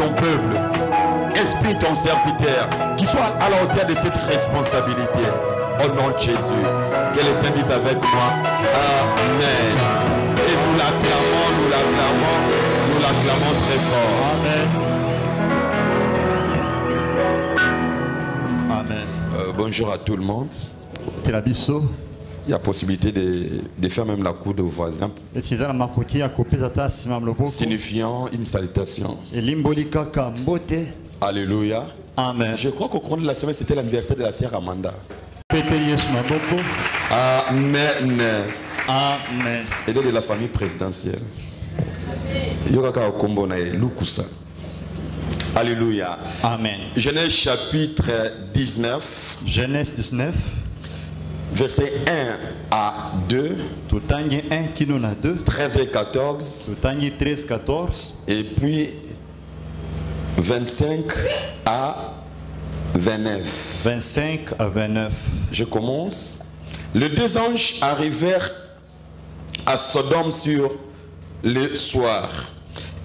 ton peuple. Inspire ton serviteur, qu'il soit à la hauteur de cette responsabilité. Au nom de Jésus, que les saints disent avec moi, Amen. Et nous l'acclamons, nous l'acclamons, nous l'acclamons très fort. Amen. Amen. Bonjour à tout le monde. Il y a possibilité de faire même la cour de voisins, signifiant une salutation. Alléluia. Amen. Je crois qu'au cours de la semaine, c'était l'anniversaire de la sœur Amanda. Amen. Amen. Elle est de la famille présidentielle. Alléluia. Amen. Genèse chapitre 19. Genèse 19. Verset 1 à 2. 13 et 14. 14. Et puis 25 à 29. 25 à 29. Je commence. Les deux anges arrivèrent à Sodome sur le soir.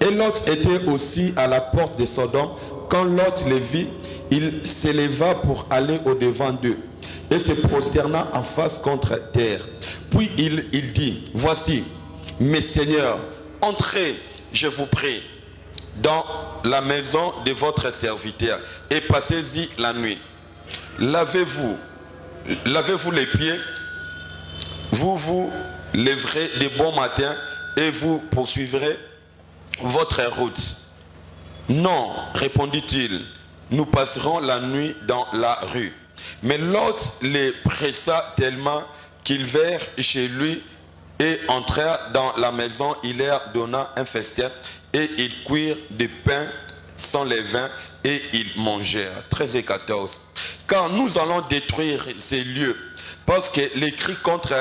Et Lot était aussi à la porte de Sodome. Quand Lot les vit, il s'éleva pour aller au-devant d'eux et se prosterna en face contre terre. Puis il dit, voici, mes seigneurs, entrez, je vous prie, dans la maison de votre serviteur et passez-y la nuit. Lavez-vous les pieds, vous vous lèverez de bon matin et vous poursuivrez votre route. Non, répondit-il, nous passerons la nuit dans la rue. Mais Lot les pressa tellement qu'ils vinrent chez lui et entrèrent dans la maison. Il leur donna un festin et ils cuirent du pain sans levain et ils mangèrent. 13 et 14. Car nous allons détruire ces lieux, parce que les cris contre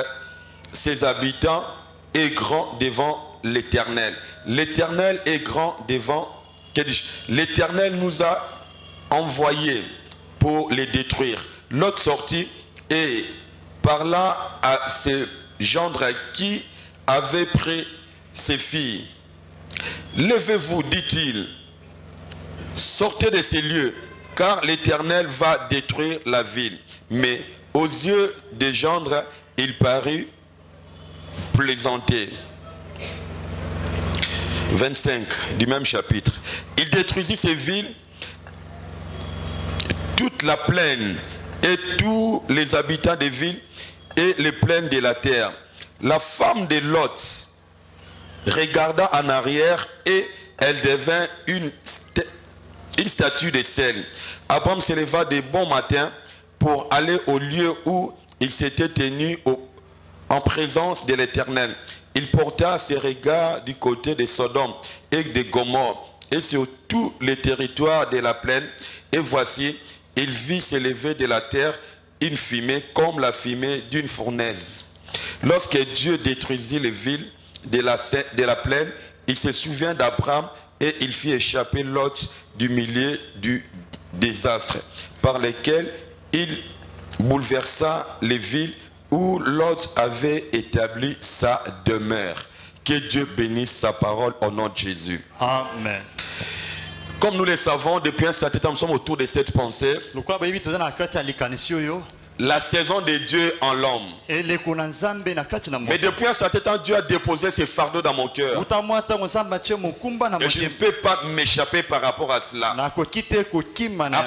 ses habitants est grand devant l'Éternel. L'Éternel est grand devant. L'Éternel nous a envoyés pour les détruire. L'autre sortit et parla à ses gendres qui avaient pris ses filles. Levez-vous, dit-il, sortez de ces lieux, car l'Éternel va détruire la ville. Mais aux yeux des gendres, il parut plaisanter. 25 du même chapitre. Il détruisit ces villes, toute la plaine et tous les habitants des villes et les plaines de la terre. La femme de Lot regarda en arrière et elle devint une statue de sel. Abraham se leva de bon matin pour aller au lieu où il s'était tenu en présence de l'Éternel. Il porta ses regards du côté de Sodome et de Gomorrhe et sur tous les territoires de la plaine. Et voici, il vit s'élever de la terre une fumée comme la fumée d'une fournaise. Lorsque Dieu détruisit les villes de la plaine, il se souvient d'Abraham et il fit échapper Lot du milieu du désastre par lequel il bouleversa les villes où Lot avait établi sa demeure. Que Dieu bénisse sa parole au nom de Jésus. Amen. Comme nous le savons, depuis un certain temps, nous sommes autour de cette pensée. La saison de Dieu en l'homme. Mais depuis un certain temps, Dieu a déposé ses fardeaux dans mon cœur. Et je ne peux pas m'échapper par rapport à cela. À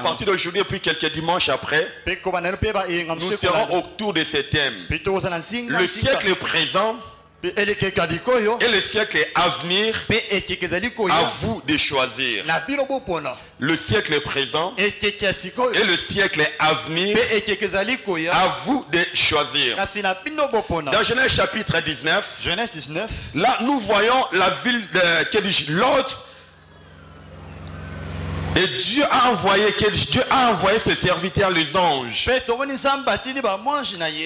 partir d'aujourd'hui, et puis quelques dimanches après, nous serons autour de ces thèmes. Le siècle présent et le siècle à venir, à vous de choisir. Le siècle présent et le siècle à venir, à vous de choisir. Dans Genèse chapitre 19, là nous voyons la ville de Lot Et Dieu a envoyé ses serviteurs, les anges,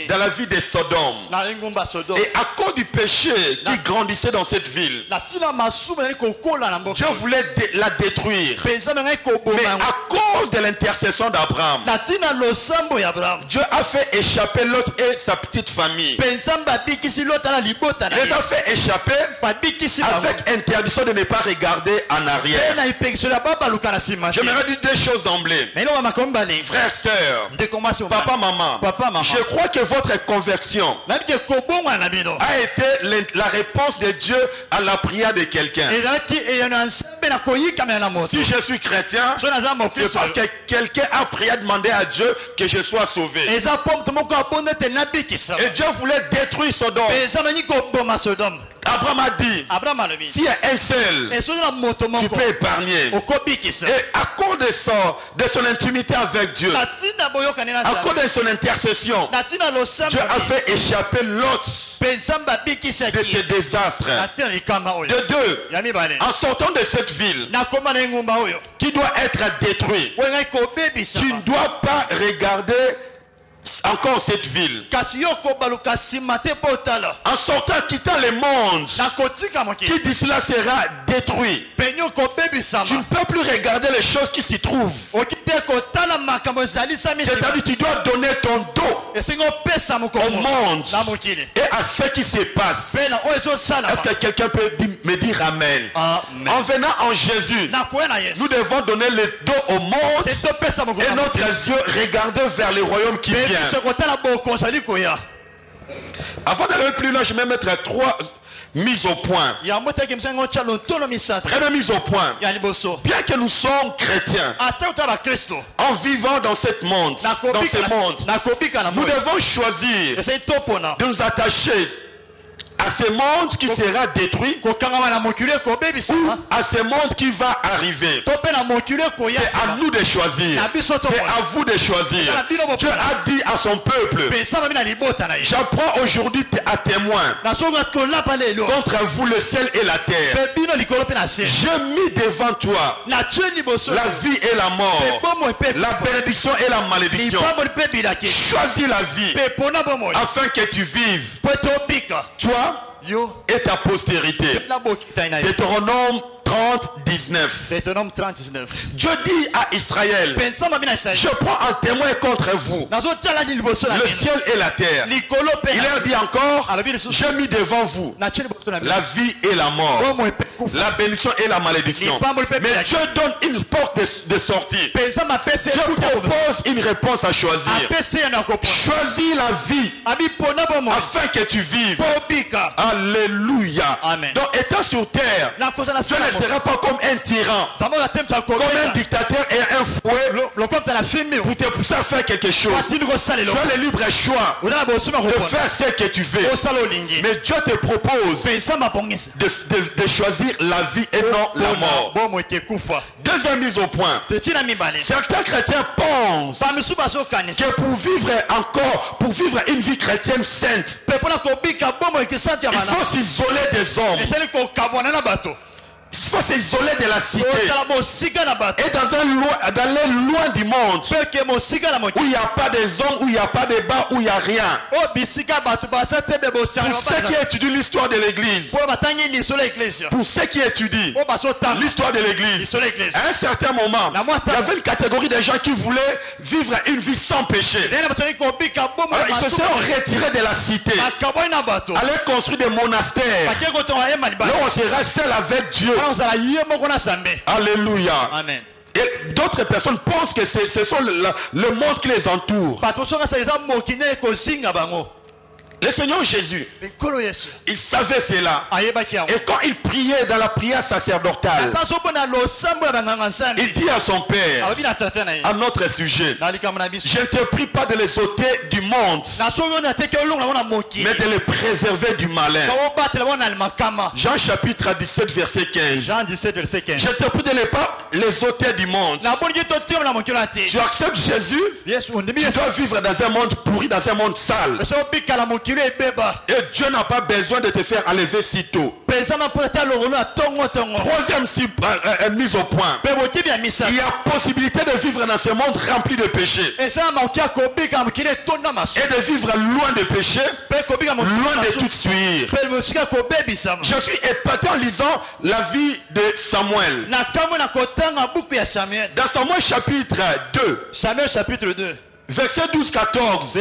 dans la vie de Sodome. Et à cause du péché qui grandissait dans cette ville, Dieu voulait la détruire. Mais à cause de l'intercession d'Abraham, Dieu a fait échapper Lot et sa petite famille. Il les a fait échapper avec interdiction de ne pas regarder en arrière. J'aimerais dire deux choses d'emblée. Frères, sœurs, papa, maman, je crois que votre conversion a été la réponse de Dieu à la prière de quelqu'un. Si je suis chrétien, c'est parce que quelqu'un a prié, a demandé à Dieu que je sois sauvé. Et Dieu voulait détruire Sodome. Abraham a dit, s'il y a un seul, tu peux épargner. Et à cause de son intimité avec Dieu, à cause de son intercession, Dieu a fait échapper l'autre de ces désastres. De deux, en sortant de cette ville qui doit être détruite, tu ne dois pas regarder encore cette ville. En sortant, quittant le monde qui d'ici là sera détruit, tu ne peux plus regarder les choses qui s'y trouvent. C'est-à-dire tu dois donner ton dos au monde et à ce qui se passe. Est-ce que quelqu'un peut me dire amen? En venant en Jésus, nous devons donner le dos au monde et notre yeux regarder vers le royaume qui vient. Avant d'aller plus loin, je vais mettre trois mises au point. Première mise au point. Bien que nous sommes chrétiens, en vivant dans ce monde, nous devons choisir de nous attacher à ce monde qui sera détruit ou à ce monde qui va arriver. C'est à nous de choisir. C'est à vous de choisir. Dieu a dit à son peuple, j'apprends aujourd'hui à témoin contre vous le ciel et la terre. J'ai mis devant toi la vie et la mort, la bénédiction et la malédiction. Choisis la vie afin que tu vives, toi et ta postérité. Deutéronome 30:19. Dieu dit à Israël, je prends un témoin contre vous, le ciel et la terre. Il leur dit encore, j'ai mis devant vous la vie et la mort, la bénédiction et la malédiction. Mais Dieu donne une porte de sortie. Dieu propose une réponse à choisir. Choisis la vie afin que tu vives. Alléluia. Donc étant sur terre, Dieu ne sera pas comme un tyran, comme un dictateur et un fouet pour te pousser à faire quelque chose. Tu as le libre choix de faire ce que tu veux. Mais Dieu te propose de choisir la vie et non la mort. Deuxième mise au point. Certains chrétiens pensent que pour vivre une vie chrétienne sainte, il faut s'isoler des hommes. Il faut s'isoler de la cité et d'aller loin du monde où il n'y a pas des hommes, où il n'y a pas de bar, où il n'y a rien. Pour ceux qui étudient l'histoire de l'église, pour ceux qui étudient l'histoire de l'église, à un certain moment, il y avait une catégorie de gens qui voulaient vivre une vie sans péché. Alors, ils se sont retirés de la cité, allaient construire des monastères. Là, on sera seul avec Dieu. Alléluia. Amen. Et d'autres personnes pensent que ce sont le monde qui les entoure. Le Seigneur Jésus, il savait cela. Et quand il priait dans la prière sacerdotale, il dit à son Père, à notre sujet, je ne te prie pas de les ôter du monde, mais de les préserver du malin. Jean chapitre 17 verset 15. Je te prie de ne pas les ôter du monde. Tu acceptes Jésus, tu dois vivre dans un monde pourri, dans un monde sale. Et Dieu n'a pas besoin de te faire enlever si tôt. Troisième mise au point. Il y a possibilité de vivre dans ce monde rempli de péchés. Et de vivre loin de péché, loin de toute suie. Je suis épaté en lisant la vie de Samuel. Dans Samuel chapitre 2. Samuel chapitre 2. Verset 12-14.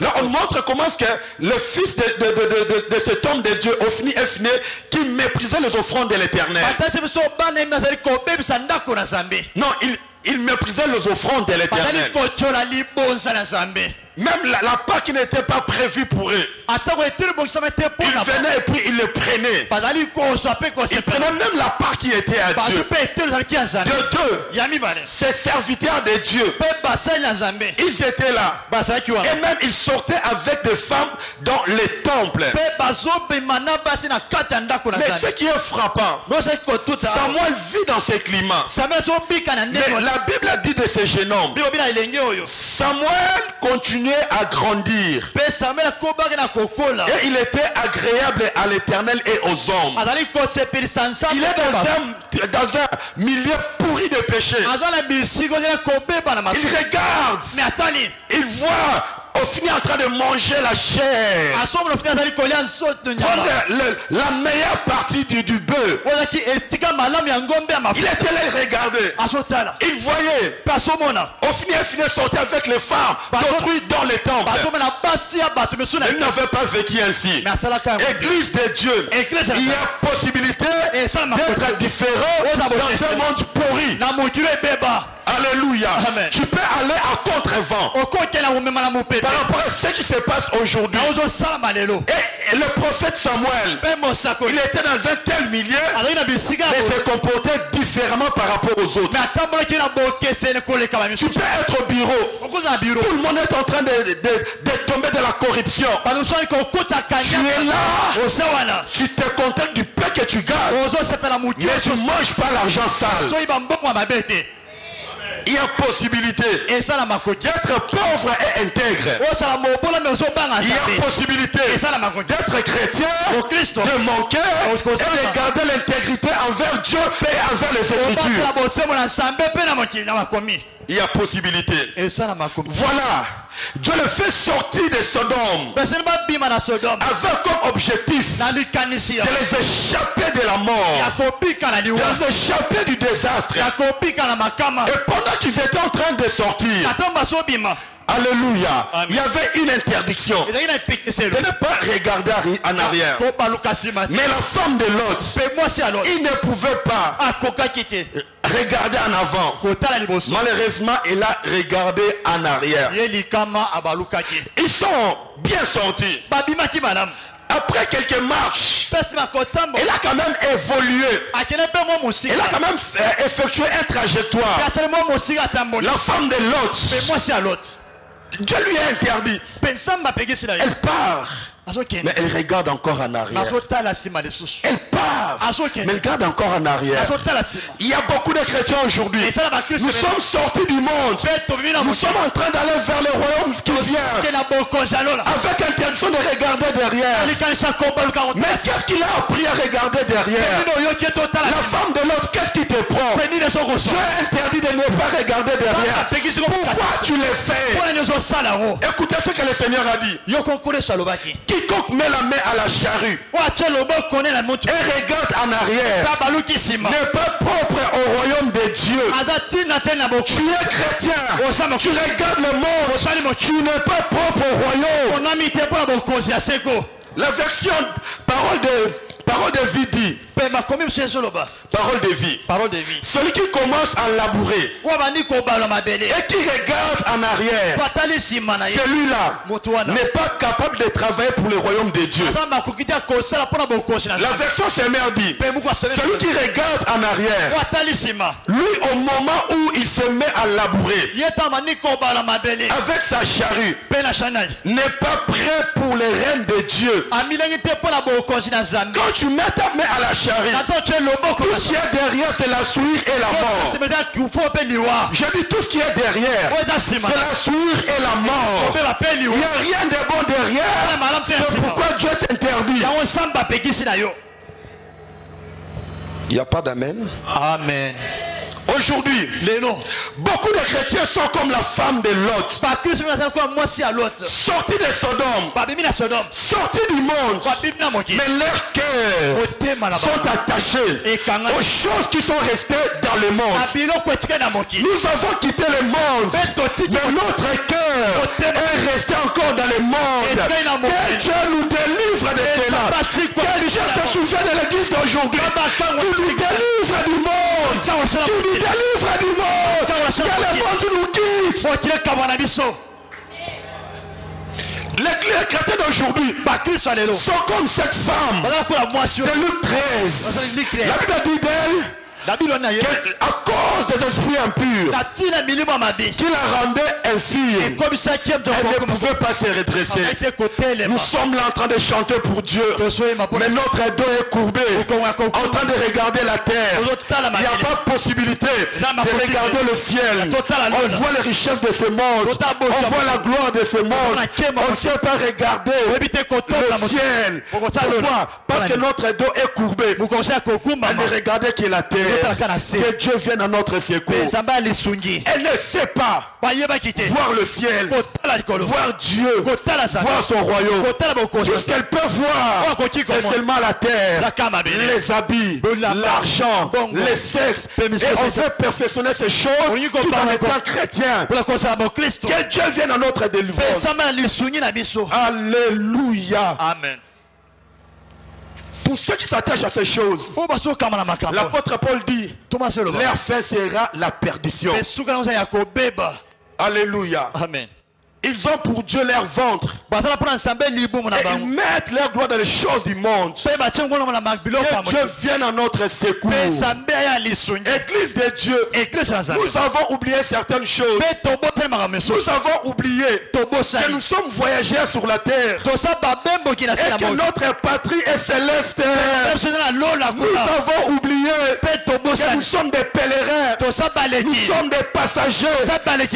Là on montre comment est-ce que le fils de cet homme de Dieu, Ophni, qui méprisait les offrandes de l'Éternel. Non, il méprisait les offrandes de l'Éternel. Même la part qui n'était pas prévue pour eux. Il venait et puis il le prenait. Il prenait même la part qui était à Dieu. De deux, ces serviteurs de Dieu, ils étaient là. Et même ils sortaient avec des femmes dans les temples. Mais ce qui est frappant, Samuel vit dans ce climat. Mais la Bible a dit de ce jeune homme, Samuel continuait à grandir. Et il était agréable à l'Éternel et aux hommes. Il est dans un milieu pourri de péché. Il regarde. Il voit Ophni en train de manger la chair. Prendre la meilleure partie du bœuf. Il était là, il regardait. Il voyait Ophni sortait avec les femmes d'autrui dans les temples. Il n'avait pas vécu ainsi. Église de Dieu, il y a possibilité d'être différent dans un monde pourri. Alléluia. Amen. Tu peux aller à contre-vent par rapport à ce qui se passe aujourd'hui. Et le prophète Samuel, il était dans un tel milieu, mais se comportait différemment par rapport aux autres. Tu peux être au bureau, tout le monde est en train de tomber de la corruption. Tu es là, tu te contentes du pain que tu gagnes, mais tu ne manges pas l'argent sale. Il y a possibilité d'être pauvre et intègre. Il y a possibilité d'être chrétien, de manquer et de garder l'intégrité envers Dieu et envers les Écritures. Il y a possibilité. Voilà. Dieu le fait sortir de Sodome avec comme objectif de les échapper de la mort, de les échapper du désastre. Et pendant qu'ils étaient en train de sortir, alléluia, il y avait une interdiction de ne pas regarder en arrière. Mais la femme de Lot, il ne pouvait pas regarder en avant. Malheureusement, il a regardé en arrière. Ils sont bien sortis. Après quelques marches, il a quand même évolué. Il a quand même effectué un trajectoire. La femme de Lot, Dieu lui a interdit. Elle part. Mais elle regarde encore en arrière. Elle part. Mais elle regarde encore en arrière. Il y a beaucoup de chrétiens aujourd'hui. Nous sommes sortis du monde. Nous sommes en train d'aller vers le royaume qui vient. Avec interdiction de regarder derrière. Mais qu'est-ce qu'il a appris à regarder derrière? La femme de l'autre, qu'est-ce qui te prend? Dieu a interdit de ne pas regarder derrière. Pourquoi tu le fais? Écoutez ce que le Seigneur a dit. Quiconque met la main à la charrue et regarde en arrière n'est pas propre au royaume de Dieu. Tu es chrétien, tu regardes le monde, tu n'es pas propre au royaume. La version parole de vie dit, parole de vie. Celui qui commence à labourer et qui regarde en arrière, celui-là n'est pas capable de travailler pour le royaume de Dieu. La version Semer dit, celui qui regarde en arrière, lui au moment où il se met à labourer avec sa charrue, n'est pas prêt pour les règnes de Dieu. Quand tu mets ta main à la charrue, arrive. Tout ce qui est derrière, c'est la souillure et la mort. Je dis tout ce qui est derrière, c'est la souillure et la mort. Il n'y a rien de bon derrière. C'est pourquoi Dieu t'interdit. Il n'y a pas d'amen. Amen. Aujourd'hui, beaucoup de chrétiens sont comme la femme de Lot. Sortis de Sodome, sortis du monde, mais leurs cœurs sont attachés aux choses qui sont restées dans le monde. Nous avons quitté le monde, mais notre cœur est resté encore dans le monde. Que Dieu nous délivre de cela. Que Dieu se souvienne de l'église d'aujourd'hui. Tu nous délivres du monde. Tu nous délivres du monde. Que le monde nous quitte. Les chrétiens d'aujourd'hui sont comme cette femme de Luc 13. La Bible dit d'elle à cause des esprits impurs qui la rendait ainsi, elle ne pouvait pas se redresser. Nous sommes là en train de chanter pour Dieu, mais notre dos est courbé en train de regarder la terre. Il n'y a pas possibilité de regarder le ciel. On voit les richesses de ce monde, on voit la gloire de ce monde, on ne sait pas regarder le ciel. Pourquoi? Parce que notre dos est courbé et de regarder qui est la terre. Que Dieu vienne à notre secours. Elle ne sait pas voir le ciel, voir Dieu, voir son royaume. Tout ce qu'elle peut voir, c'est seulement la terre, les habits, l'argent, les sexes. Et on veut perfectionner ces choses tout en étant chrétien. Que Dieu vienne à notre délivrance. Alléluia. Amen. Pour ceux qui s'attachent à ces choses, l'apôtre Paul dit, leur fin sera la perdition. Alléluia. Amen. Ils ont pour Dieu leur ventre. Et ils mettent leur gloire dans les choses du monde. Que Dieu vienne à notre secours. Église de Dieu, nous avons oublié certaines choses. Nous avons oublié que nous sommes voyageurs sur la terre. Et que notre patrie est céleste. Nous avons oublié que nous sommes des pèlerins. Nous sommes des passagers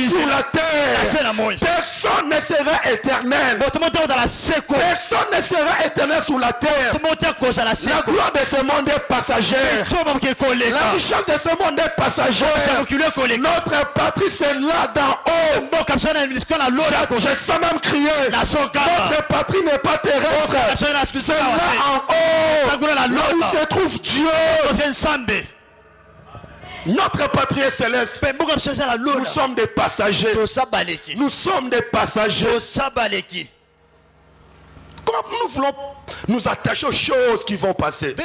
sur la terre. Personne ne sera éternel. Personne ne sera éternel sur la terre. La gloire de ce monde est passagère. La richesse de ce monde est passagère. Notre patrie c'est là d'en haut. Je sens même crier. Notre patrie n'est pas terrestre. C'est là en haut. Là où se trouve Dieu. Notre patrie est céleste. Nous sommes des passagers. Nous sommes des passagers. Comme nous voulons nous attacher aux choses qui vont passer.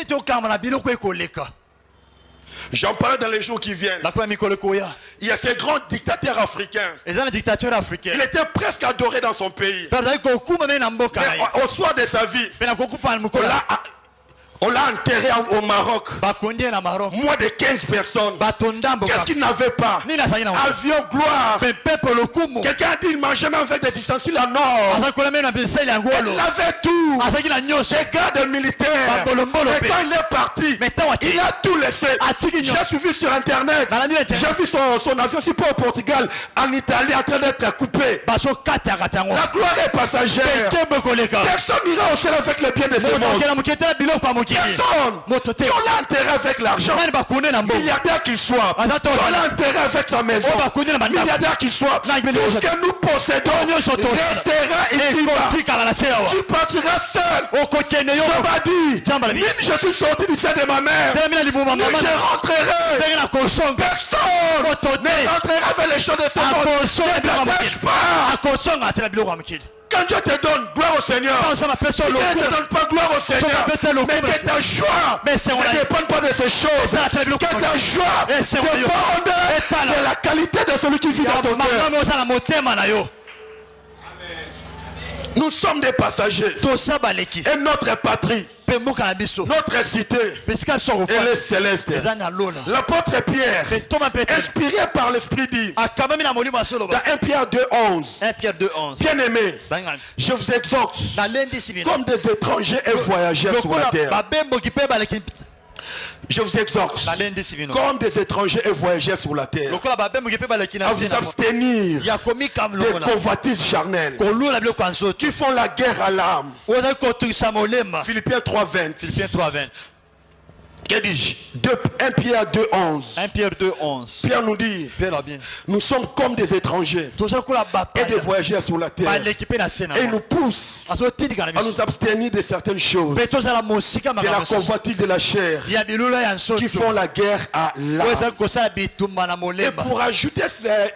J'en parle dans les jours qui viennent. Il y a ces grands dictateurs africains. Il était presque adoré dans son pays. Mais au soir de sa vie, on l'a enterré au Maroc. Moins de 15 personnes. Qu'est-ce qu'il n'avait pas? Avion, gloire. Quelqu'un a dit qu'il mangeait même avec des ustensiles en or. Il avait tout. Des gardes militaires. Et quand il est parti, il a tout laissé. J'ai suivi sur internet. J'ai vu son avion aussi pas au Portugal, en Italie, en train d'être coupé. La gloire est passagère. Personne n'ira au ciel avec les biens de ce monde. Personne. Et on l'a enterré avec l'argent. Milliardaire qu'il soit. On l'a enterré avec sa maison. Milliardaire qu'il soit. Tout ce que nous possédons restera ici. Tu partiras seul. Ni je suis sorti du sein de ma mère. Ni je rentrerai. Personne ne rentrera avec les choses de ce monde. Ne t'attache pas. Quand Dieu te donne gloire au Seigneur, il ne te donne pas gloire au Seigneur, mais que ta joie ne dépend pas de ces choses. Que ta joie dépende de la qualité de celui qui vit dans ton cœur. Nous sommes des passagers. Et notre patrie, notre cité, elle est céleste. L'apôtre Pierre, inspiré par l'Esprit, dit dans 1 Pierre 2:11, bien aimé, je vous exhorte comme des étrangers et voyageurs sur la terre. Je vous exhorte, comme des étrangers et voyageurs sur la terre, à vous abstenir des convoitises charnelles qui font la guerre à l'âme. Philippiens 3:20. Que dis-je? 1 Pierre 2:11. 1 Pierre 2:11. Pierre nous dit, nous sommes comme des étrangers et des voyageurs sur la terre. Et il nous pousse à nous abstenir de certaines choses, de la convoitise de la chair, qui font la guerre à l'âme. Et pour ajouter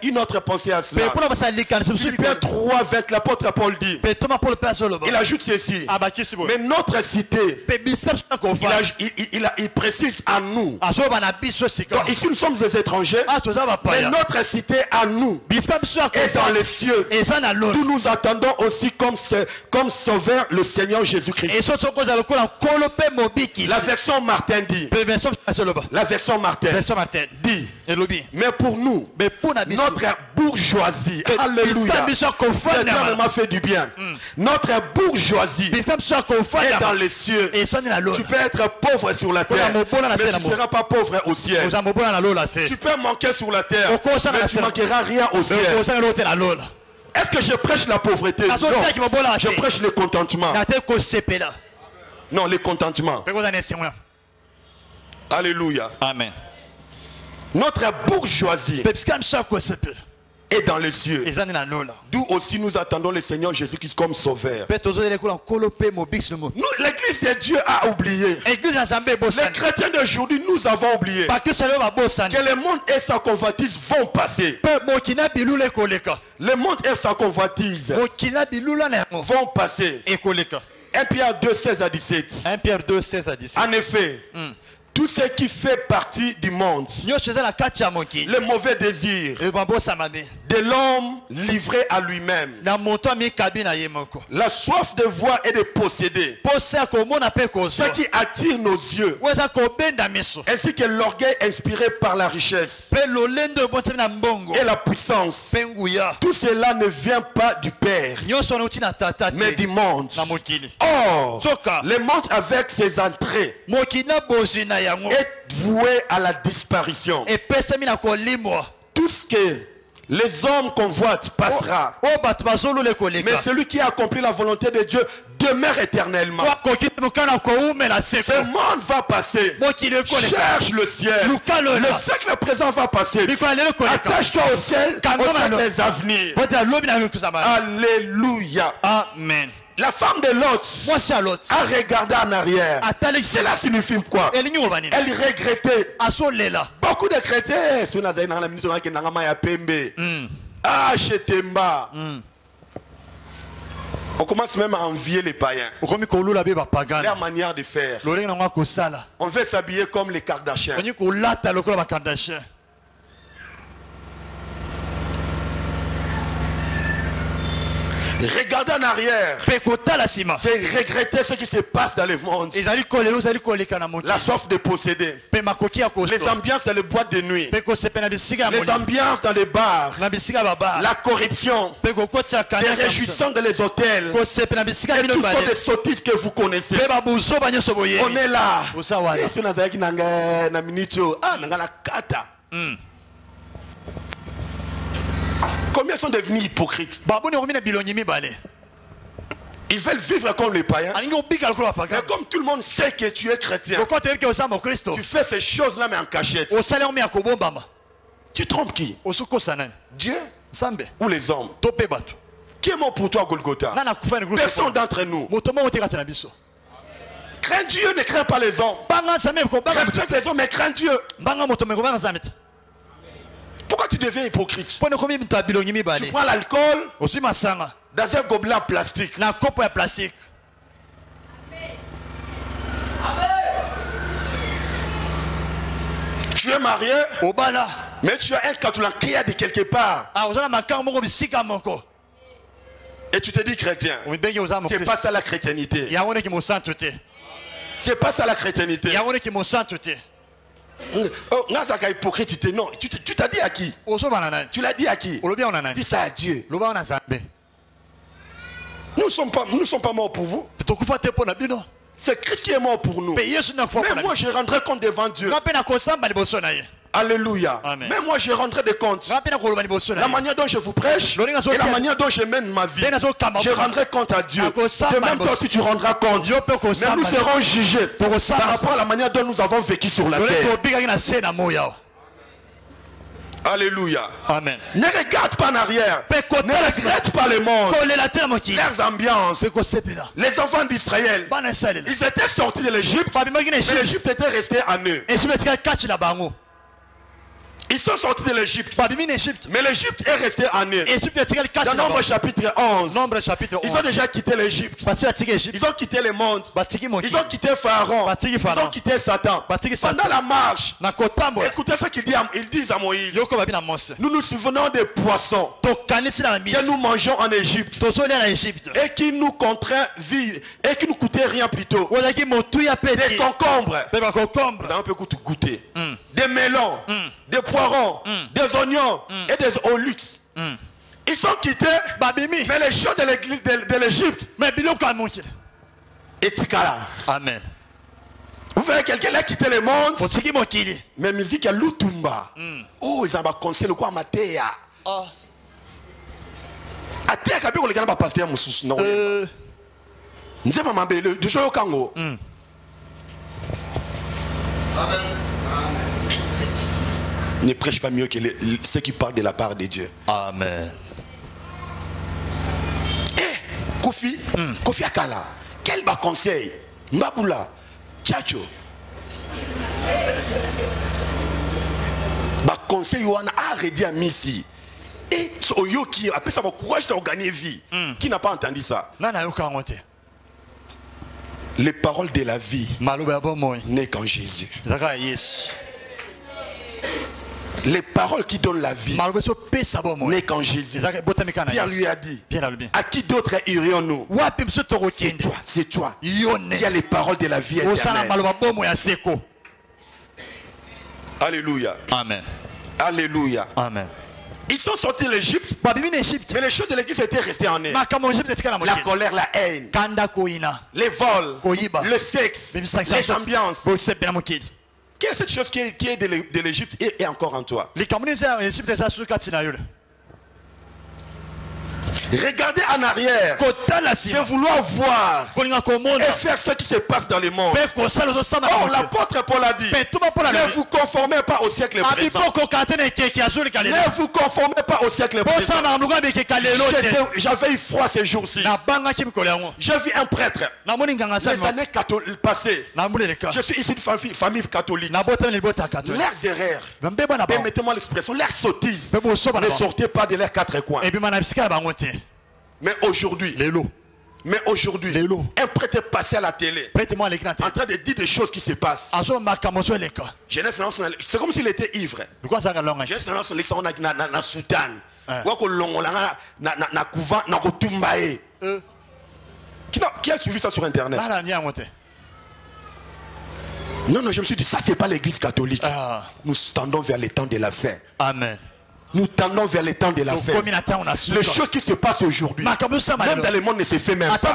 une autre pensée à cela, Philippiens 3:20, l'apôtre Paul dit, il ajoute ceci, mais notre cité, il précise à nous. Donc ici nous sommes des étrangers, mais notre cité à nous est dans les cieux, d'où nous attendons aussi comme sauveur le Seigneur Jésus-Christ. La version Martin dit, la version Martin dit, mais pour nous, notre bourgeoisie, alléluia, c'est vraiment fait du bien. Notre bourgeoisie est dans les cieux. Tu peux être pauvre sur la terre, mais tu ne seras pas pauvre au ciel. Tu peux manquer sur la terre, mais tu ne manqueras rien au ciel. Est-ce que je prêche la pauvreté? Non, je prêche le contentement. Non, le contentement. Alléluia. Amen. Notre bourgeoisie est dans les cieux, d'où aussi nous attendons le Seigneur Jésus-Christ comme sauveur. Nous, l'église de Dieu a oublié. Les chrétiens d'aujourd'hui, nous avons oublié que le monde et sa convoitise vont passer. Le monde et sa convoitise vont passer. 1 Pierre 2:16-17. 1 Pierre 2:16-17. En effet, tout ce qui fait partie du monde, le mauvais désir de l'homme livré à lui-même, la soif de voir et de posséder, ce qui attire nos yeux, ainsi que l'orgueil inspiré par la richesse et la puissance, tout cela ne vient pas du Père, mais du monde. Or, le monde avec ses entrées est voué à la disparition. Tout ce que les hommes convoitent passera, mais celui qui a accompli la volonté de Dieu demeure éternellement. Ce monde va passer. Cherche le ciel. Le siècle présent va passer. Attache-toi au ciel, au siècle à venir. Alléluia. Amen. La femme de Lot a regardé en arrière. Cela signifie quoi? Elle regrettait. Beaucoup de chrétiens, on commence même à envier les païens. Leur manière de faire. On veut s'habiller comme les Kardashians. Regarder en arrière, c'est regretter ce qui se passe dans le monde. La soif de posséder, les ambiances dans les boîtes de nuit, les ambiances dans les bars, la corruption, les réjouissances dans les hôtels, et toutes sortes de sottises que vous connaissez. On est là. Combien sont devenus hypocrites? Ils veulent vivre comme les païens. Mais comme tout le monde sait que tu es chrétien, tu fais ces choses-là mais en cachette. Tu trompes qui? Dieu ou les hommes? Qui est mort pour toi, Golgotha? Personne d'entre nous. Crains Dieu, ne crains pas les hommes. Respecte les hommes, mais crains Dieu. Pourquoi tu deviens hypocrite? Tu prends l'alcool dans un gobelet en plastique. Tu es marié, mais tu as un catulan qui a de quelque part. Et tu te dis chrétien. C'est pas ça la chrétienté. C'est pas ça la chrétienté. Hypocrite, non. Tu t'as dit à qui? Tu l'as dit à qui? Dis ça à Dieu. Nous ne sommes pas morts pour vous. C'est Christ qui est mort pour nous. Mais moi, je rendrai compte devant Dieu. Alléluia. Amen. Mais moi, je rendrai des comptes. La manière dont je vous prêche et la manière dont je mène ma vie, je rendrai compte à Dieu. De même toi aussi, tu rendras compte. Mais nous serons jugés par rapport à la manière dont nous avons vécu sur la terre. Alléluia. Amen. Ne regarde pas en arrière. Ne regrette pas le monde. Leurs ambiances. Les enfants d'Israël, ils étaient sortis de l'Égypte, mais l'Égypte était restée en eux. Ils sont sortis de l'Égypte, mais l'Égypte est restée en eux. Dans Nombre chapitre 11, ils ont déjà quitté l'Égypte. Ils ont quitté le monde. Ils ont quitté Pharaon. Ils ont quitté Satan. Pendant la marche, écoutez ce qu'ils disent à Moïse. Nous nous souvenons des poissons que nous mangeons en Égypte et qui nous contraint vivre et qui nous coûtaient rien plutôt. Des concombres. Vous allez un peu goûter. Des melons. Des poirons, des oignons et des olux. Ils sont quittés, mais les choses de l'Égypte. Et Tikala. Amen. Vous voyez quelqu'un qui a quitté le monde. Mais musique à Lutumba. Oh, ils ont conseillé le quoi Matéa. Atéa kabi ko le gana ba pasteur mususu na oyeba. Nze mama bele du joyo kango. Amen. Ne prêche pas mieux que ceux qui parlent de la part de Dieu. Amen. Eh, Kofi Akala, quel bas conseil. Mbabula, Tchacho. Bas conseil, on a arrêté à Missi. Et Oyo qui a ça courage de gagner vie. Qui n'a pas entendu ça? Les paroles de la vie n'est qu'en Jésus. Les paroles qui donnent la vie n'est qu'en Jésus. Pierre lui a dit, à qui d'autre irions-nous? C'est toi qui a les paroles de la vie éternelle. Alléluia. Amen. Alléluia. Amen. Ils sont sortis de l'Égypte, mais les choses de l'Église étaient restées en eux. La colère, la haine, les vols, le sexe, les ambiances. Quelle est cette chose qui est de l'Égypte et encore en toi? Regardez en arrière, c'est vouloir voir et faire ce qui se passe dans le monde. Oh, l'apôtre Paul a dit, ne vous conformez pas au siècle présent. Ne vous conformez pas au siècle présent. J'avais eu froid ces jours-ci. J'ai vu un prêtre les années passées. Je suis ici d'une famille catholique. Leurs erreurs, permettez-moi l'expression, leurs sottises ne sortaient pas de leurs quatre coins. Mais aujourd'hui, un prêtre est passé à la télé en train de dire des choses qui se passent. C'est comme s'il était ivre. Qui a suivi ça sur internet? Non, je me suis dit, ça c'est pas l'église catholique. Nous tendons vers les temps de la fin. Amen. Nous tendons vers les temps de la fin. Les choses qui se passent aujourd'hui, même dans le monde, ne se fait même pas.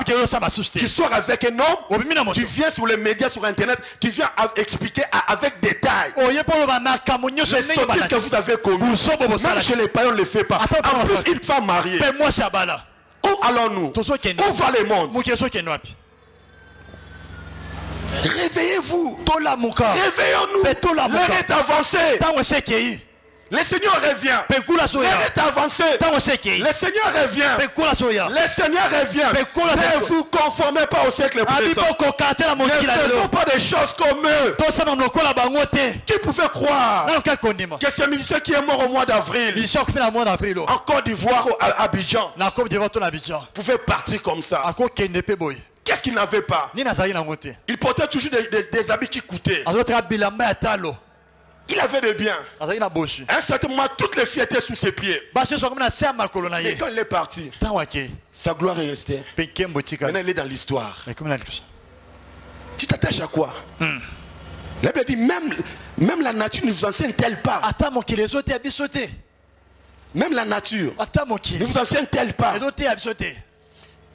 Tu sors avec un homme, tu viens sur les médias, sur internet, tu viens expliquer avec détail les sottises que vous avez commises. Même chez les païens, on ne le fait pas. En plus, une femme mariée. Où allons-nous? Où va le monde? Réveillez-vous. Réveillons-nous. L'heure est avancée. Le Seigneur revient. L'heure est avancée. Le Seigneur revient. Le Seigneur revient. Ne vous conformez pas au siècle présent. Ne faisons pas des choses comme eux. Qui pouvait croire que ce musicien qui est mort au mois d'avril en Côte d'Ivoire à Abidjan pouvait partir comme ça? Qu'est-ce qu'il n'avait pas? Il portait toujours des habits qui coûtaient. Il avait des biens. À un certain moment, toutes les filles étaient sous ses pieds. Mais quand il est parti, sa gloire est restée. Maintenant, il est dans l'histoire. Tu t'attaches à quoi? La Bible dit, même la nature ne vous enseigne-t-elle pas? Même la nature ne vous enseigne-t-elle pas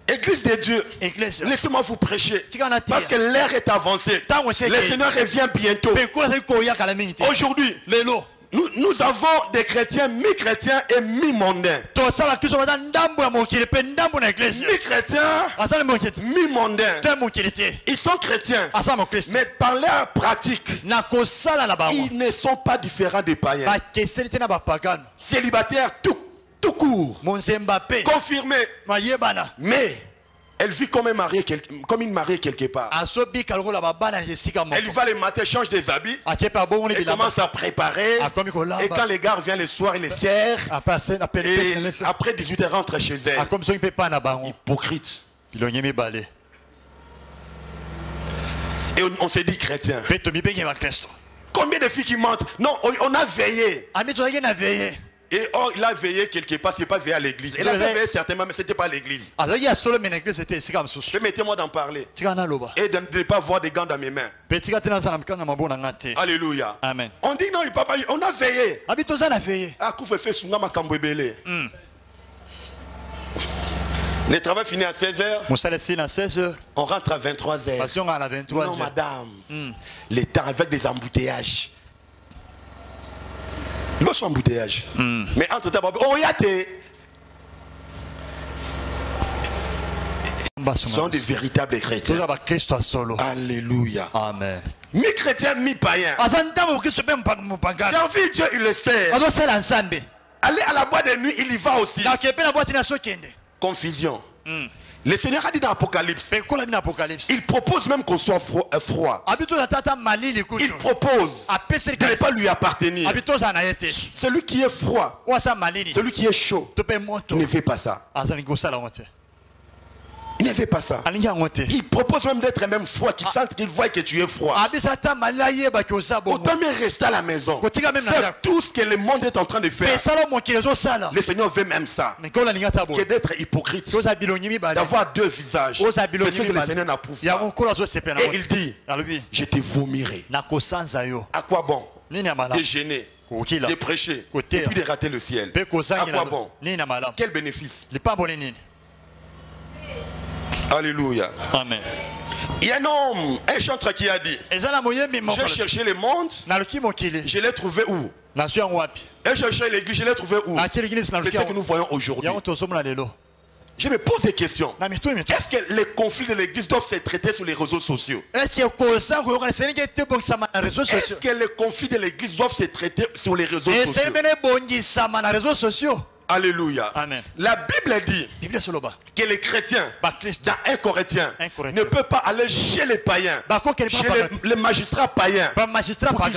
Église de Dieu, Église. laissez-moi vous prêcher. Tika na tia. Parce que l'ère est avancée. Tango seke. Le Seigneur revient bientôt. Pe kola se koya kala mingi te. Aujourd'hui, Lelo. nous avons des chrétiens, mi-chrétiens et mi-mondains. To sala kiso bata ndambo ya mokili pe ndambo na église. Mi-chrétiens, Asala mokili. mi-mondains. Te mokili te. Ils sont chrétiens, Asala mokili. mais par leur pratique, Na ko sala na bango. ils ne sont pas différents des païens. Ba keseli te na ba pagano. Célibataires tout court, Monzemba pe. confirmés. Mayebana. Mais elle vit comme une mariée quelque part. Asobi kalgola ba bana yesika moko. Elle va le matin, change des habits. Akepa bongo ni Elle bilamba. commence à préparer. Akomi ko lamba. Et quand les gars reviennent le soir, il les sert. Apase na pele Et pese. après 18 h rentre chez elle. Akomi so pe pa na bango. Hypocrite. Bilonye mibale. Et on s'est dit chrétien. Pe to mibenge ba Kristo. Combien de filles qui mentent? Non, on a veillé. Ami to yake na veillé. Et or, il a veillé quelque part, c'est pas veillé à l'église. Il a veillé certainement, mais c'était pas à l'église. Azaki ya solo mena église était sika msusu. Permettez-moi d'en parler. Tika na loba. Et de ne pas voir des gants dans mes mains. Pe tika tena sana mkanga mabona ngate. Alléluia. Amen. On dit non, papa, on a veillé. Abi to za na veillé. Ah, Koufé fait Sunga Makambwebele. Le travail finit à 16 h. Musale si na 16h. On rentre à 23 h. Passion à la 23h. Non, madame. Les temps avec des embouteillages. Nous sommes embouteillages. Mais entre temps, oh, y a des. Sont des véritables chrétiens. Toza ba Kristo solo. Alléluia. Amen. Mi-chrétien, mi-païen. Azanta mo Kristo pe mpangana. Servir Dieu, il le sait. Azo sala nsambe. Aller à la boîte de nuit, il y va aussi. Na kepe na boîte na sokende. Confusion. Le Seigneur a dit dans l'Apocalypse, Pe kola mina Apocalypse. il propose même qu'on soit froid. Abi to na tata malili kuto. Il propose Apese de ne pas lui appartenir. Abi to za na yete. Celui qui est froid, Wasa malili. celui qui est chaud, To pe moto. ne fait pas ça. Azali go sala ngote. Il ne fait pas ça. Alinga ngote. Il propose même d'être même froid, qu'il sente qu'il voit que tu es froid. Abi sata malaye ba koza bongo. Autant mieux rester à la maison. Kotika même na Faire tout ce que le monde est en train de Pe faire. sala mo kilezo sala. Le Seigneur veut même ça. Mais kola linga tabo. Que d'être hypocrite. Toza bilonyi mi bale. D'avoir deux visages. Oza C'est bilonyi ce mi que le bale. Seigneur n'approuve Ya pas. on kola zo sepena. Et il dit, Alobi. je te vomirai. Na kosanza yo. À quoi bon? Nini amala. De gêner, Kokila. de prêcher, Côté. et puis de rater le ciel. Pe À kozangi quoi na. bon? Nini amala. Quel bénéfice? Le pas bon nini. Alléluia. Amen. Il y a un homme, un chanteur qui a dit, Ezala moyembi moko. j'ai cherché le monde, Na loki mokili. je l'ai trouvé où? Na sio wapi. J'ai cherché l'église, je l'ai trouvé où? Na kile kile na C'est loki. ce que nous voyons aujourd'hui. Ya on tozo mona lelo. Je me pose des questions. Na mitu mitu. Est-ce que les conflits de l'église doivent se traiter sur les réseaux sociaux? Est-ce que kosa ko yoka senike te bon sama na réseaux Est-ce sociaux. que les conflits de l'église doivent se traiter sur les réseaux Et sociaux? c'est bene bongi sama na réseaux sociaux. Alléluia. Amen. La Bible dit Bible soloba. que les chrétiens, Ba Christ. dans 1 Corinthien, Un Corinthien. ne peuvent pas aller chez les païens, Ba ko kele chez pa les magistrats païens, pa magistrat pour pa.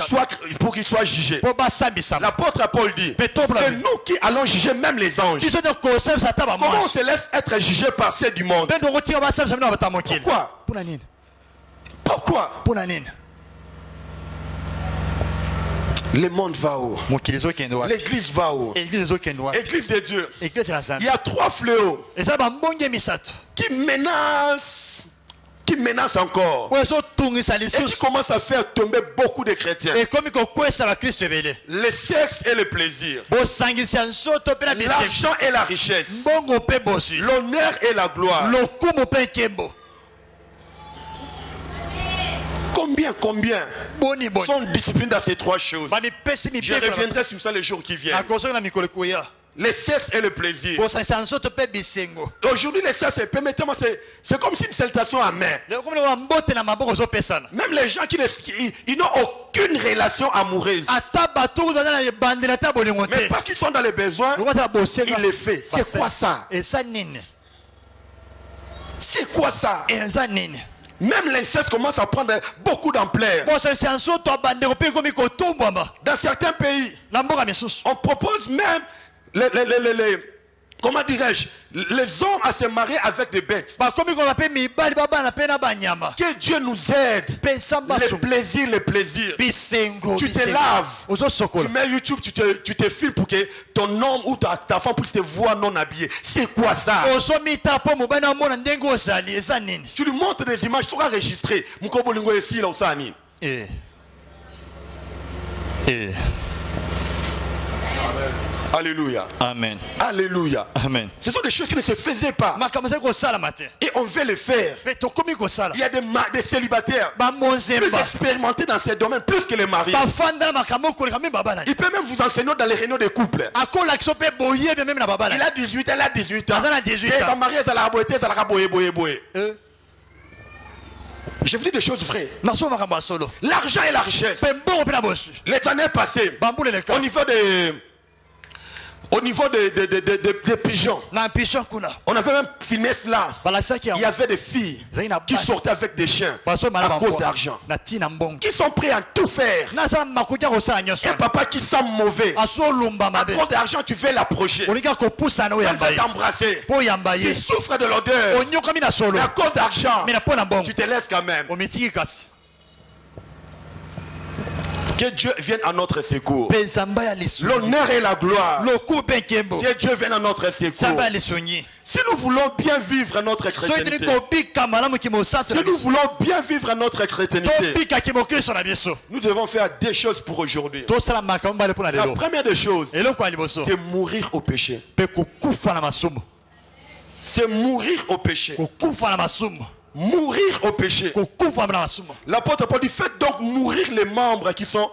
qu'ils soient jugés. Po ba sambi sama. L'apôtre Paul dit, Pétro, c'est nous qui allons juger même les anges. Biso de kosa sa taba Comment on mo. se laisse être jugé par ceux du monde? Ben de rotira ba sambi na ba mokili. Pourquoi? Puna nini? Pourquoi? Puna nini? Le monde va où? Mokili zo kendo wa. L'église va où? Église zo kendo wa. Église de Dieu. Église la Il sambi. y a trois fléaux Eza ba mbonge misato. qui menacent encore. Oyo zo tungisa Et qui lisusu. commencent à faire tomber beaucoup de chrétiens. Et comme ko kwesa ba Kristo ebele. Le sexe et le plaisir. Bo sangisa nsoto pe na bisengo. L'argent et la richesse. Mbongo pe bosu. L'honneur et la gloire. Lokumu pe kembo. Combien Boni boni. sont disciplinés dans ces trois choses? Ba mi pesi mi Je pe. reviendrai sur ça les jours qui viennent. Akoso na mikolo kuya. Le sexe et le plaisir. Bo sangisa nsoto pe bisengo. Aujourd'hui, le sexe, permettez-moi, c'est comme si une salutation à main. Le comme le mbote na maboko zo pesana. Même les gens ils n'ont aucune relation amoureuse. Ata bato ba na bandela ta bolingo Mais te. parce qu'ils sont dans les besoins, Ngo ta bosenga. il les fait. C'est quoi ça? Et ça nini? C'est quoi ça? Et ça nini? Même l'inceste commence à prendre beaucoup d'ampleur. Bo sangisa nsoto bandeko pe komi ko tumbwa. Dans certains pays, Na mboka misusu. on propose même comment dirais-je, les hommes à se marier avec des bêtes. Ba komi ko pe mibali baba na pe na banyama. Que Dieu nous aide. Pensa baso. Les plaisirs. Bisengo. Tu te laves. Ozo Tu sokola. mets YouTube, tu te filmes pour que ton homme ou ta femme puisse te voir non habillé. C'est quoi ça? Ozo mita po mobana na mona ndengo ozali eza nini? Tu lui montres des images, tu auras enregistré. Mukobolingo ici, là, Osani. Alléluia. Amen. Alléluia. Amen. Ce sont des choses qui ne se faisaient pas. makambo ezali kosalama te Et on veut les faire. mpe tokomi kosala Il y a des célibataires plus bamonzemba expérimentés dans ces domaines, plus que les mariés. bafanda na makambo koleka mpe babala Il peut même vous enseigner dans les réunions de couple. akolakisa mpe boyebi meme na babala Il a 18 ans, elle a 18 ans. aza na 18 Et ans ton mari, ça l'a boité, ça l'a boyé, boyé, boyé. Je vous dis des choses vraies. naso makambo ya solo L'argent et la richesse. mpe mbongo mpe na boswi Les années passées, bambula eleka au niveau des pigeons, na mpiso kuna on avait même filmé cela. balakisaki Il y yango avait des filles ezali na qui sortaient avec des chiens basomala à cause d'argent. na ntina mbongo Qui sont prêts à tout faire. naza makoki ya kosala nyonso Un papa qui sent mauvais. asolumba À mabe cause d'argent, tu veux l'approcher. olingi kopusa na Elle oyamba va ye t'embrasser. mpo oyamba Tu ye souffres de l'odeur. onyokami na solo Mais à cause d'argent, me na mpo na mbongo tu te laisses quand même. omitiki kasi Que Dieu vienne à notre secours. mpe nzambe ya lisungi L'honneur et la gloire. lokumu mpe nkembo Que Dieu vienne à notre secours. nzambe ya lisungi Si nous voulons bien vivre notre soki tini chrétienté, kobika malamu kimosantu si na nous biso voulons bien vivre notre chrétienté, tobikaki mokristo na biso nous devons faire des choses pour aujourd'hui. tosala makambo mbale mpo na La lelo première des choses, eloko ya liboso c'est mourir au péché. mpe kokufa na masumu C'est mourir au péché. kokufa na masumu Mourir au péché. kokufa na masumu L'apôtre Paul dit, faites donc mourir les membres qui sont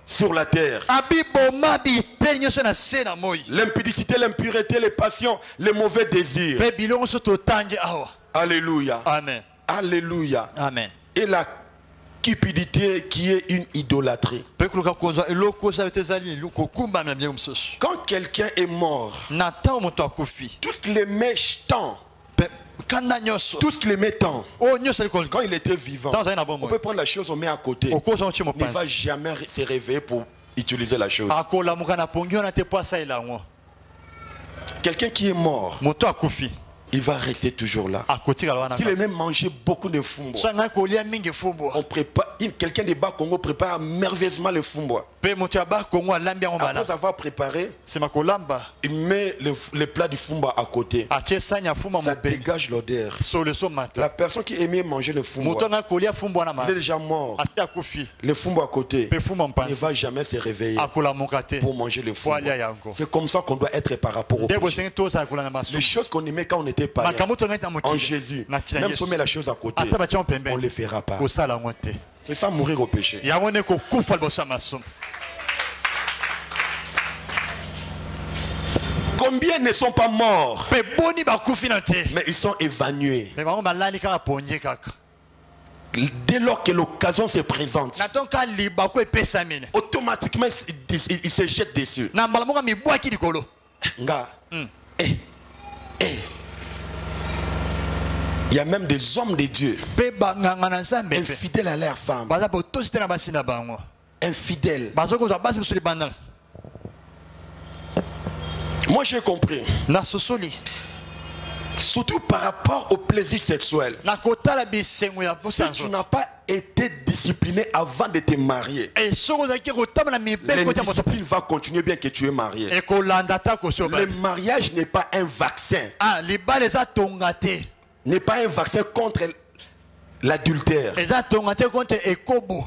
sur la terre. abiboma biteli nyonso na se na moi L'impudicité, l'impureté, les passions, les mauvais désirs. mpe biloko nyonso totangi awa Alléluia. amen Alléluia. amen Et la cupidité qui est une idolâtrie. mpe koluka kozwa eloko oyo ete ezali kokumbami na bieko mosusu Quand quelqu'un est mort, na ntango moto akufi tous les méchants, mpe kanda nyonso tous les métants, oyo nyonso ali kolika quand il était vivant, ntango ozali na on bomoi peut prendre la chose, on met à côté. okozwa otie Il ne va mopanzi jamais se réveiller pour utiliser la chose. akolamuka na pongi wana te mpo asalela yango Quelqu'un qui est mort, moto akufi il va rester toujours là. akotikala wana S'il a même mangé beaucoup de fumbo, so ngai kolia mingi fumbwa on prépare, quelqu'un des bas Congo prépare merveilleusement le fumbo. mpe moto ya bakongo alambi yango bala Après avoir préparé, nsima kolamba il met le plat du fumbo à côté. atie sani ya fumba Ça mobeli dégage l'odeur. solo esomata La personne qui aimait manger le fumbo, moto ngai kolia fumba wana il est ma déjà mort. asi akufi Le fumbo à côté, mpe fumba il ne mpanzi va jamais se réveiller akolamuka te pour manger le po fumbo. alia yango C'est comme ça qu'on doit être par rapport au nde péché. bosengi tosala kolanda Les masumu choses qu'on aimait quand on n'était pas makambo tongaki na en mokili Jésus, na ntina même si on met yesu la chose à côté, ata batia mo on ne pembeni le fera pas. kosala yango te C'est ça mourir au péché. yango nde kokufa liboso ya masumu Combien ne sont pas morts, mpe boni bakufi na te mais ils sont évanouis. me bango balali kaka pongi kaka Dès lors que l'occasion se présente, na ntongo kaka libako epesamine automatiquement ils se jettent dessus. na mbala moko mibwaki likolo Nga, il y a même des hommes de Dieu, mpe banganga na nzambe mpe infidèles à leur femme, baza botosi te na basi na bango infidèles. baza kozwa basi mosusu libanda Moi j'ai compris, na sosoli surtout par rapport au plaisir sexuel. na kotala bisengo ya Si posa tu nzoto n'as pas été discipliné avant de te marier, e soki ozalaki kotambola mibeli koti ya moto l'indiscipline va continuer bien que tu es marié. ekolanda ta kosi Le obali mariage n'est pas un vaccin, libala eza tonga te n'est pas un vaccin contre l'adultère. eza tonga te contre ekobo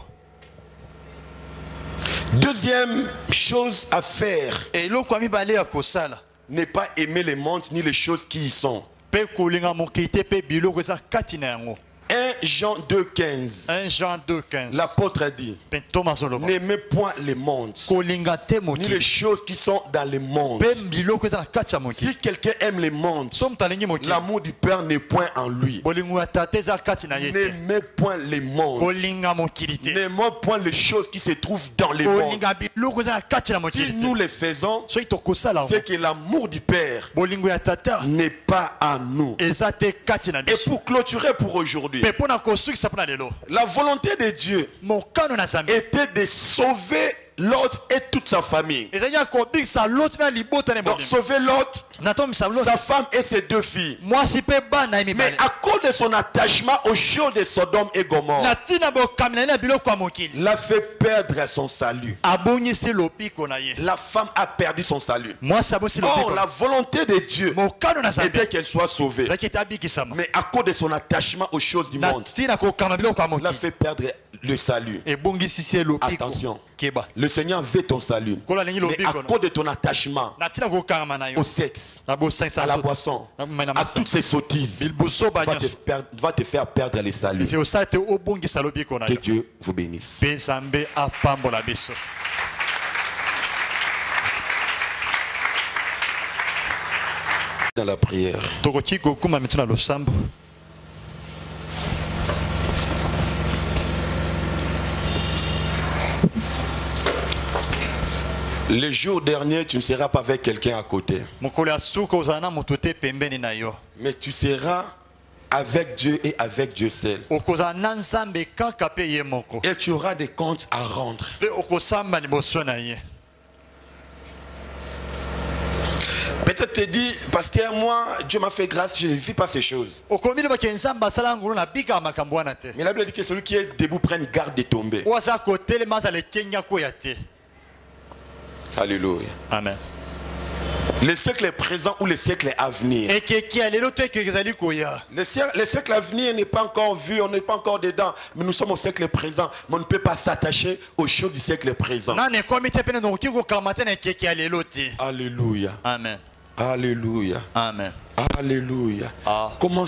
Deuxième chose à faire, eloko ya mibale ya kosala n'est pas aimer le monde ni les choses qui y sont. mpe kolinga mokili te mpe biloko eza kati na yango 1 Jean 2,15. 1 Jean 2,15 L'apôtre a dit, mpe thomas oloba n'aimez point le monde, kolinga te ni les mokili choses qui sont dans le monde. mpe biloko eza na kati ya mokili Si quelqu'un aime le monde, so moto alingi mokili l'amour du Père n'est point en lui. bolingo ya tata eza kati na ye te N'aimez point le monde. kolinga mokili te N'aimez point les choses qui se trouvent dans le monde. kolinga biloko eza na kati na Si mokili nous te les faisons, soki tokosala c'est yango que l'amour du Père bolingo ya tata n'est pas en nous. eza te kati na Et biso pour clôturer pour aujourd'hui, mpe mpo na kosukisa mpo na lelo la volonté de Dieu mokano na nzambe était de sauver Lot et toute sa famille. ezalaki ya kobikisa loti na libota na Donc mobimba sauver Lot, na tomisa loti sa femme et ses 2 filles. mwasi mpe bana ye Mais mibale à cause de son attachement aux choses de Sodome et Gomorre, na ntina bokamela ye na biloko ya mokili l'a fait perdre son salut. abongisi lobiko na ye La femme a perdu son salut. mwasi abongisi Or, lobiko la volonté de Dieu mokano na nzambe était qu'elle soit sauvée. ezalaki ete abikisama Mais à cause de son attachement aux choses du na monde, ntina kokamela biloko ya l'a mokili fait perdre le salut. Attention. Le Seigneur veut ton salut. Mais à cause de ton attachement au sexe, à la boisson, à toutes ces sottises, va te faire perdre les saluts. Que Dieu vous bénisse. Dans la prière. Le jour dernier, tu ne seras pas avec quelqu'un à côté. Mais tu seras avec Dieu et avec Dieu seul. Et tu auras des comptes à rendre. Peut-être te dis, parce que moi, Dieu m'a fait grâce, je ne vis pas ces choses. Mais la Bible dit que celui qui est debout prenne garde de tomber. Alléluia. Amen. Le siècle présent ou le siècle à venir. Le siècle à venir n'est pas encore vu, on n'est pas encore dedans. Mais nous sommes au siècle présent. Mais on ne peut pas s'attacher aux choses du siècle présent. Alléluia. Amen. Alléluia. Amen. Alléluia. Comment